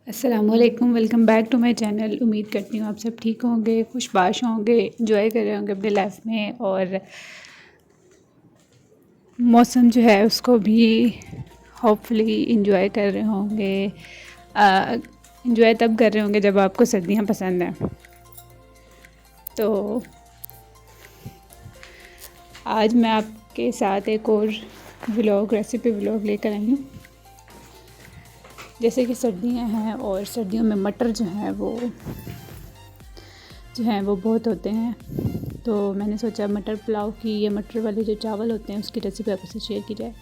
अस्सलामुअलैकुम, welcome back to my channel. उम्मीद करती हूँ आप सब ठीक होंगे, खुशबाश होंगे, एंजॉय कर रहे होंगे अपने लाइफ में और मौसम जो है उसको भी होपफुली एंजॉय कर रहे होंगे। एंजॉय तब कर रहे होंगे जब आपको सर्दियाँ पसंद हैं। तो आज मैं आपके साथ एक और रेसिपी व्लॉग लेकर आई हूँ। जैसे कि सर्दियाँ हैं और सर्दियों में मटर जो हैं वो बहुत होते हैं, तो मैंने सोचा मटर पुलाव की या मटर वाले जो चावल होते हैं उसकी रेसिपी आपसे शेयर की जाए।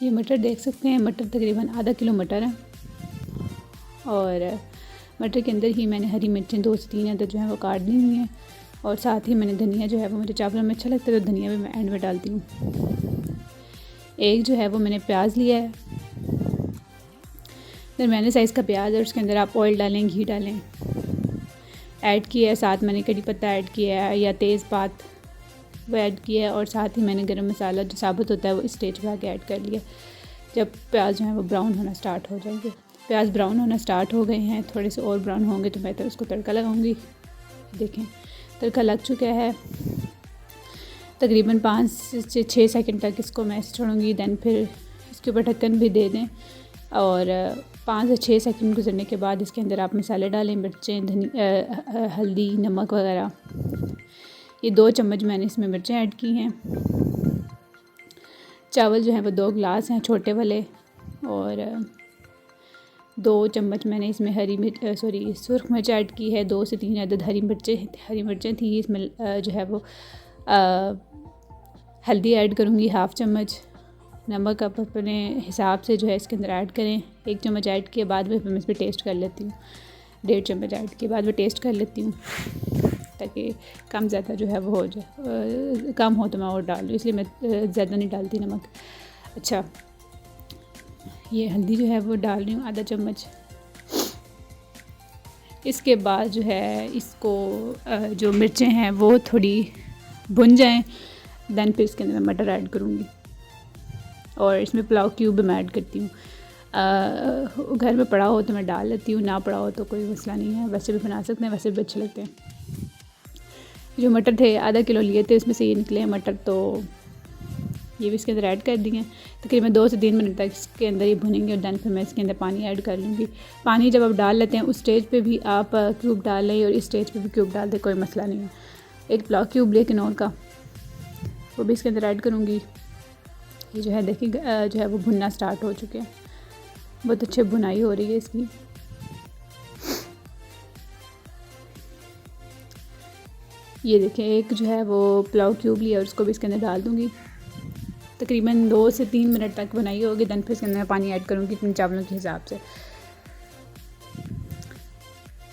ये मटर देख सकते हैं, मटर तकरीबन आधा किलो मटर है और मटर के अंदर ही मैंने हरी मिर्चें 2 से 3 अदर जो है वो काट दी हुई हैं और साथ ही मैंने धनिया जो है वो मुझे चावलों में अच्छा लगता है तो धनिया भी मैं एंड में डालती हूँ। एक जो है वो मैंने प्याज लिया है, दरमियाने साइज़ का प्याज, और उसके अंदर आप ऑयल डालें, घी डालें, ऐड किया है। साथ मैंने कड़ी पत्ता ऐड किया है या तेज़पात वो ऐड किया है और साथ ही मैंने गरम मसाला जो साबुत होता है वो इस स्टेज पे आके ऐड कर लिया। जब प्याज जो है वो ब्राउन होना स्टार्ट हो जाएंगे, प्याज ब्राउन होना स्टार्ट हो गए हैं, थोड़े से और ब्राउन होंगे तो मैं तो उसको तड़का लगाऊंगी। देखें तड़का लग चुका है, तकरीबन 5 से 6 सेकंड तक इसको मैं छोड़ूंगी। दैन फिर इसके ऊपर ढक्कन भी दे दें और 5 से 6 सेकंड गुजरने के बाद इसके अंदर आप मसाले डालें, मिर्चें, हल्दी, नमक वगैरह। ये 2 चम्मच मैंने इसमें मिर्चें ऐड की हैं। चावल जो हैं वो 2 गिलास हैं छोटे वाले और 2 चम्मच मैंने इसमें सुरख मिर्च ऐड की है। 2 से 3 अदद हरी मिर्चें थी इसमें। जो है वो हल्दी ऐड करूँगी, हाफ़ चम्मच। नमक आप अपने हिसाब से जो है इसके अंदर ऐड करें। 1 चम्मच ऐड के बाद मैं इस पर टेस्ट कर लेती हूँ। 1.5 चम्मच ऐड के बाद मैं टेस्ट कर लेती हूँ ताकि कम ज़्यादा जो है वो हो जाए। कम हो तो मैं और डाल दूँ, इसलिए मैं ज़्यादा नहीं डालती नमक। अच्छा, ये हल्दी जो है वो डाल रही हूँ आधा चम्मच। इसके बाद जो है इसको जो मिर्चें हैं वो थोड़ी भुन जाएं, दैन फिर इसके अंदर मैं मटर ऐड करूँगी और इसमें पुलाव क्यूब मैं ऐड करती हूँ। घर में पड़ा हो तो मैं डाल लेती हूँ, ना पड़ा हो तो कोई मसला नहीं है, वैसे भी बना सकते हैं, वैसे भी अच्छे लगते हैं। जो मटर थे आधा किलो लिए थे, उसमें से ये निकले हैं मटर, तो ये भी इसके अंदर ऐड कर दिए। तकरीबन 2 से 3 मिनट तक इसके अंदर ही भुनेंगे और दैन फिर मैं इसके अंदर पानी ऐड कर लूँगी। पानी जब आप डाल लेते हैं उस स्टेज पे भी आप क्यूब डाल लें और इस स्टेज पे भी क्यूब डाल दें, कोई मसला नहीं है। एक पुलाव क्यूब ले किनोर का, वो भी इसके अंदर ऐड करूँगी। ये जो है देखिए जो है वो भुनना स्टार्ट हो चुके हैं, बहुत अच्छी भुनाई हो रही है इसकी। ये देखें एक जो है वो पुलाव क्यूब लिया और उसको भी इसके अंदर डाल दूँगी। तकरीबन 2 से 3 मिनट तक बनाई होगी, दैन फिर इसके अंदर पानी ऐड करूँगी अपने चावलों के हिसाब से।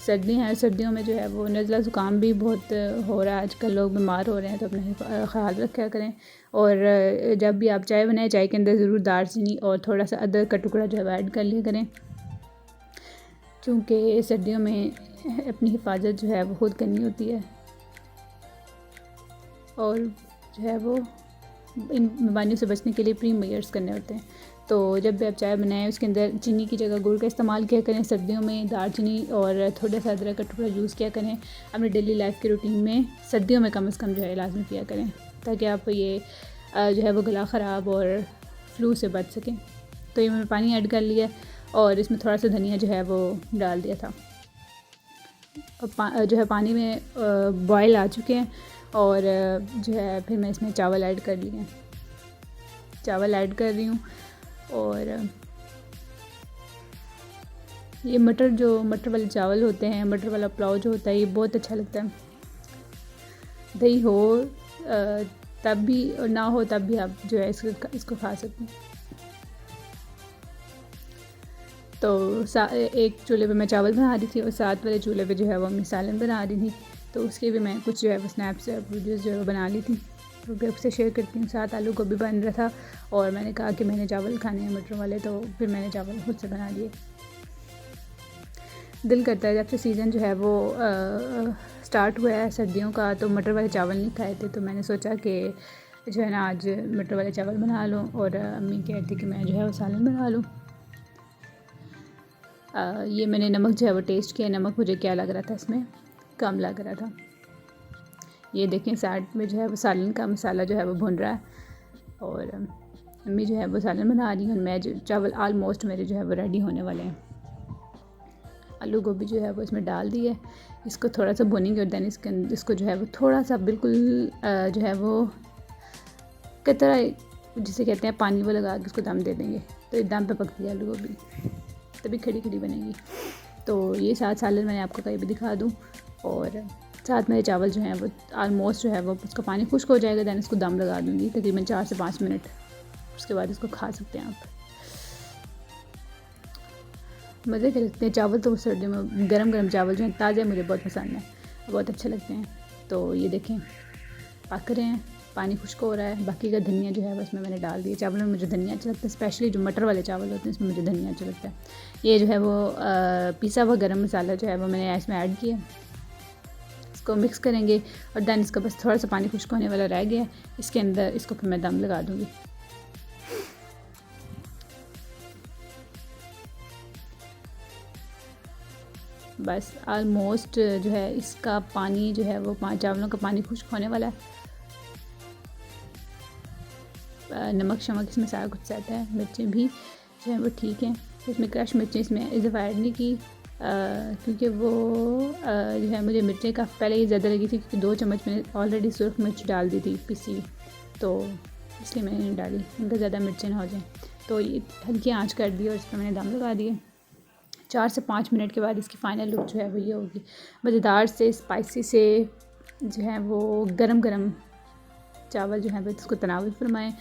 सर्दी हैं, सर्दियों में जो है वो नज़ला ज़ुकाम भी बहुत हो रहा है आजकल, लोग बीमार हो रहे हैं, तो अपना ख्याल रखा करें। और जब भी आप चाय बनाएं, चाय के अंदर ज़रूर दालचीनी और थोड़ा सा अदरक का टुकड़ा जो है ऐड कर लिया करें, क्योंकि सर्दियों में अपनी हिफाजत जो है वो खुद करनी होती है और जो है वो इन बीमारियों से बचने के लिए प्री मेजर्स करने होते हैं। तो जब भी आप चाय बनाएं उसके अंदर चीनी की जगह गुड़ का इस्तेमाल किया करें। सर्दियों में दालचीनी और थोड़ा सा अदरक का टुकड़ा यूज़ किया करें। अपनी डेली लाइफ के रूटीन में सर्दियों में कम से कम जो है लाजमी किया करें, ताकि आप ये जो है वो गला ख़राब और फ्लू से बच सकें। तो ये मैंने पानी ऐड कर लिया और इसमें थोड़ा सा धनिया जो है वो डाल दिया था। जो है पानी में बॉयल आ चुके हैं और जो है फिर मैं इसमें चावल ऐड कर लिए हैं, चावल ऐड कर रही हूँ। और ये मटर वाले चावल होते हैं, मटर वाला पुलाव जो होता है ये बहुत अच्छा लगता है। दही हो तब भी और ना हो तब भी आप जो है इसको खा सकते हैं। तो एक चूल्हे पे मैं चावल बना रही थी और साथ वाले चूल्हे पे जो है वो मैं सालन बना रही थी, तो उसके भी मैं कुछ जो है वो स्नैप्स वीडियोज़ जो है वो बना ली थी, तो भी आपसे शेयर करती हूँ। साथ आलू गोभी बन रहा था और मैंने कहा कि मैंने चावल खाने हैं मटर वाले, तो फिर मैंने चावल खुद से बना लिए। दिल करता है, जब से सीज़न जो है वो स्टार्ट हुआ है सर्दियों का, तो मटर वाले चावल नहीं खाए थे, तो मैंने सोचा कि जो है ना आज मटर वाले चावल बना लूँ, और अम्मी कह रही थी कि मैं जो है वो सालन बना लूँ। ये मैंने नमक जो है वो टेस्ट किया, नमक मुझे क्या लग रहा था, इसमें कम लग रहा था। ये देखें साइड में जो है वो सालन का मसाला जो है वो भुन रहा है, और अम्मी जो है वो सालन बना रही है, और मैं जो चावल ऑलमोस्ट मेरे जो है वो रेडी होने वाले हैं। आलू गोभी जो है वो इसमें डाल दी है, इसको थोड़ा सा भुनेंगे, और दैन इसको जो है वो थोड़ा सा बिल्कुल जो है वो कतरा जिसे कहते हैं पानी वो लगा के उसको दम दे देंगे, तो दम पे पकती है आलू गोभी, तभी खड़ी खड़ी बनेगी। तो ये साथ सालन मैंने आपको कहीं भी दिखा दूँ, और साथ मेरे चावल जो हैं वो ऑलमोस्ट जो है वो उसका पानी खुश्क हो जाएगा, दैन इसको दम लगा दूँगी तकरीबन 4 से 5 मिनट, उसके बाद इसको खा सकते हैं आप। मज़े के लगते हैं चावल, तो सर्दियों में गरम गरम चावल जो हैं ताज़े मुझे बहुत पसंद है, बहुत अच्छे लगते हैं। तो ये देखें पक रहे हैं, पानी खुश्क हो रहा है, बाकी का धनिया जो है बस मैंने डाल दिया। चावलों में मुझे धनिया अच्छा लगता है, स्पेशली जो मटर वाले चावल होते हैं इसमें मुझे धनिया अच्छा लगता है। ये जो है वो पिसा हुआ गरम मसाला जो है वो मैंने इसमें ऐड किया, इसको मिक्स करेंगे, और दैन इसका बस थोड़ा सा पानी खुश्क होने वाला रह गया, इसके अंदर इसको फिर मैं दम लगा दूँगी। बस ऑलमोस्ट जो है इसका पानी जो है वो चावलों का पानी खुश्क होने वाला है। नमक शमक इसमें सारा कुछ सेट है, मिर्चें भी जो है वो ठीक हैं, इसमें क्रश मिर्चें इसमें इजाफा ऐड नहीं की, क्योंकि वो जो है मुझे मिर्चें का पहले ही ज़्यादा लगी थी, क्योंकि 2 चम्मच मैंने ऑलरेडी सुरख मिर्च डाल दी थी पिसी, तो इसलिए मैंने नहीं डाली, उनका ज़्यादा मिर्चें ना हो जाए। तो ये हल्की आँच कर दी और इस पर मैंने दम लगा दिए। 4 से 5 मिनट के बाद इसकी फ़ाइनल लुक जो है वो ये होगी, मज़ेदार से स्पाइसी से जो है वो गरम गरम चावल जो है वो इसको तनावुल फरमाएँ।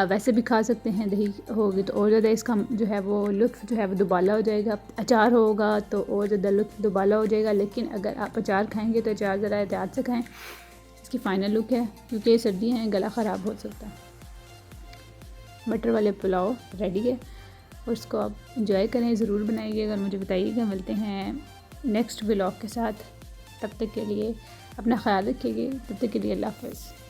वैसे भी खा सकते हैं, दही होगी तो और ज़्यादा इसका जो है वो लुत्फ़ जो है वो दुबाला हो जाएगा, अचार होगा तो और ज़्यादा लुत्फ़ दुबाला हो जाएगा। लेकिन अगर आप अचार खाएँगे तो अचार ज़रा एहतियात से खाएँ। इसकी फ़ाइनल लुक है, क्योंकि सर्दियाँ हैं, गला ख़राब हो सकता है। मटर वाले पुलाव रेडी है, और उसको आप इंजॉय करें, ज़रूर बनाइएगा, मुझे बताइएगा। मिलते हैं नेक्स्ट व्लॉग के साथ, तब तक के लिए अपना ख्याल रखिएगा, तब तक के लिए अल्लाह हाफ़िज़।